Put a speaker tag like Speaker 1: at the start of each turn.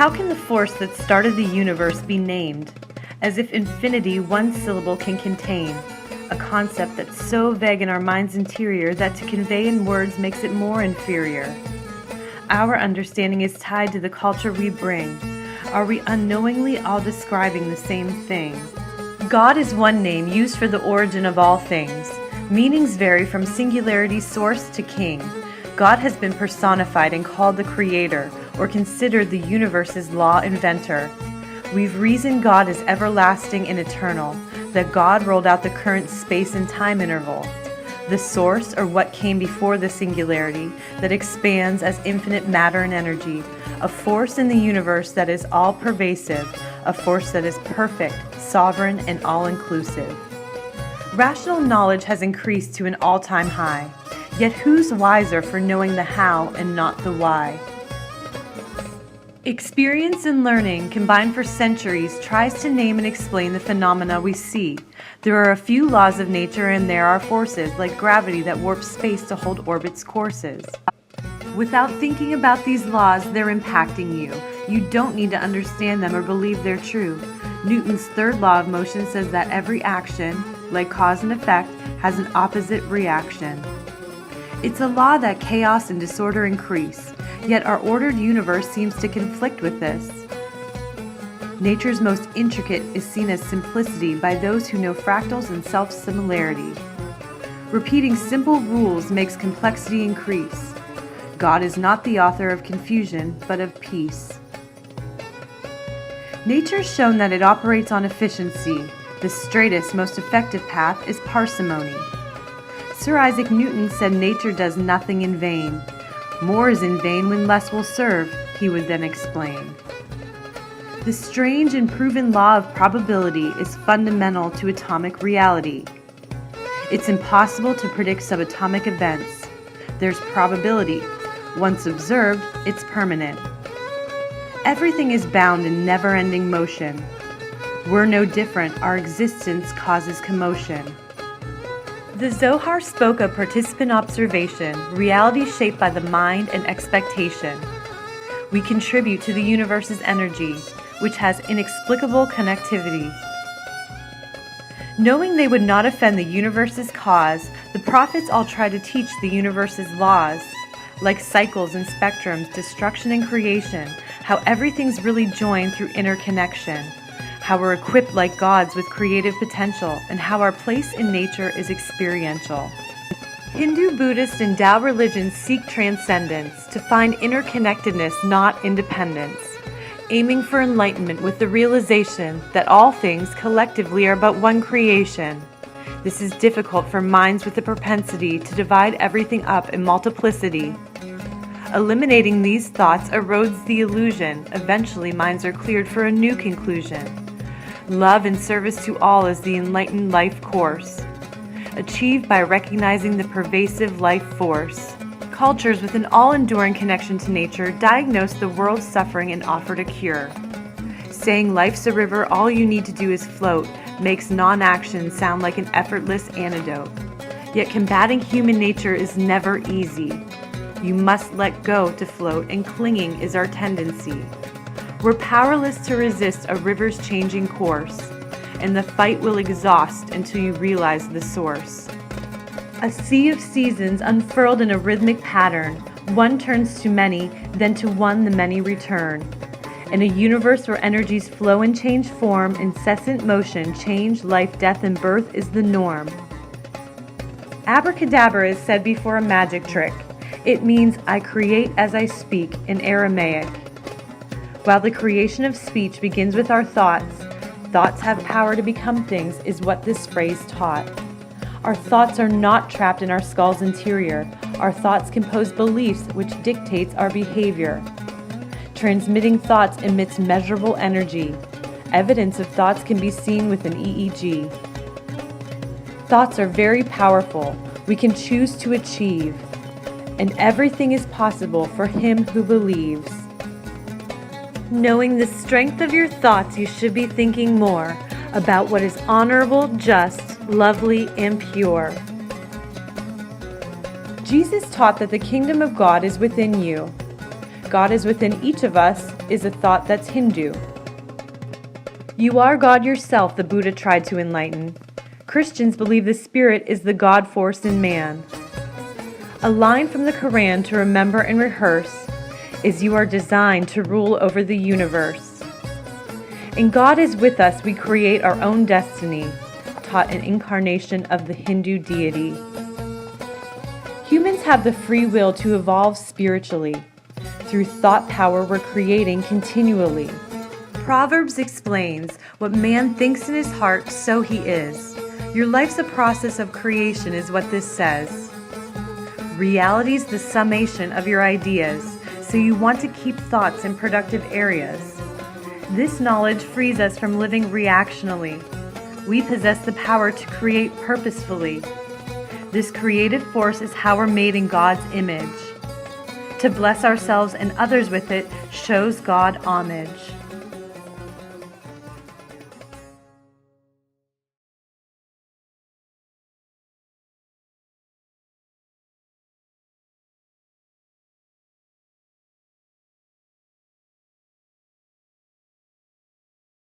Speaker 1: How can the force that started the universe be named? As if infinity one syllable can contain, a concept that's so vague in our mind's interior that to convey in words makes it more inferior. Our understanding is tied to the culture we bring. Are we unknowingly all describing the same thing? God is one name used for the origin of all things. Meanings vary from singularity source to king. God has been personified and called the creator, or considered the universe's law inventor. We've reasoned God is everlasting and eternal, that God rolled out the current space and time interval. The source, or what came before the singularity, that expands as infinite matter and energy, a force in the universe that is all-pervasive, a force that is perfect, sovereign, and all-inclusive. Rational knowledge has increased to an all-time high, yet who's wiser for knowing the how and not the why? Experience and learning, combined for centuries, tries to name and explain the phenomena we see. There are a few laws of nature, and there are forces, like gravity, that warp space to hold orbits' courses. Without thinking about these laws, they're impacting you. You don't need to understand them or believe they're true. Newton's third law of motion says that every action, like cause and effect, has an opposite reaction. It's a law that chaos and disorder increase, yet our ordered universe seems to conflict with this. Nature's most intricate is seen as simplicity by those who know fractals and self-similarity. Repeating simple rules makes complexity increase. God is not the author of confusion, but of peace. Nature's shown that it operates on efficiency. The straightest, most effective path is parsimony. Sir Isaac Newton said nature does nothing in vain. More is in vain when less will serve, he would then explain. The strange and proven law of probability is fundamental to atomic reality. It's impossible to predict subatomic events. There's probability. Once observed, it's permanent. Everything is bound in never-ending motion. We're no different. Our existence causes commotion. The Zohar spoke of participant observation, reality shaped by the mind and expectation. We contribute to the universe's energy, which has inexplicable connectivity. Knowing they would not offend the universe's cause, the prophets all try to teach the universe's laws, like cycles and spectrums, destruction and creation, how everything's really joined through interconnection, how we're equipped like gods with creative potential, and how our place in nature is experiential. Hindu, Buddhist, and Tao religions seek transcendence, to find interconnectedness, not independence, aiming for enlightenment with the realization that all things collectively are but one creation. This is difficult for minds with the propensity to divide everything up in multiplicity. Eliminating these thoughts erodes the illusion. Eventually, minds are cleared for a new conclusion. Love and service to all is the enlightened life course, achieved by recognizing the pervasive life force. Cultures with an all-enduring connection to nature diagnose the world's suffering and offered a cure. Saying life's a river, all you need to do is float, makes non-action sound like an effortless antidote. Yet combating human nature is never easy. You must let go to float, and clinging is our tendency. We're powerless to resist a river's changing course, and the fight will exhaust until you realize the source. A sea of seasons unfurled in a rhythmic pattern, one turns to many, then to one the many return. In a universe where energies flow and change form, incessant motion, change, life, death, and birth is the norm. Abracadabra is said before a magic trick. It means I create as I speak in Aramaic. While the creation of speech begins with our thoughts, thoughts have power to become things is what this phrase taught. Our thoughts are not trapped in our skull's interior. Our thoughts compose beliefs which dictates our behavior. Transmitting thoughts emits measurable energy. Evidence of thoughts can be seen with an EEG. Thoughts are very powerful. We can choose to achieve. And everything is possible for him who believes. Knowing the strength of your thoughts, you should be thinking more about what is honorable, just, lovely, and pure. Jesus taught that the kingdom of God is within you. God is within each of us is a thought that's Hindu. You are God yourself, the Buddha tried to enlighten. Christians believe the spirit is the God force in man. A line from the Quran to remember and rehearse is you are designed to rule over the universe. And God is with us, we create our own destiny, taught an incarnation of the Hindu deity. Humans have the free will to evolve spiritually. Through thought power, we're creating continually. Proverbs explains, what man thinks in his heart, so he is. Your life's a process of creation is what this says. Reality's the summation of your ideas, so you want to keep thoughts in productive areas. This knowledge frees us from living reactionally. We possess the power to create purposefully. This creative force is how we're made in God's image. To bless ourselves and others with it shows God homage.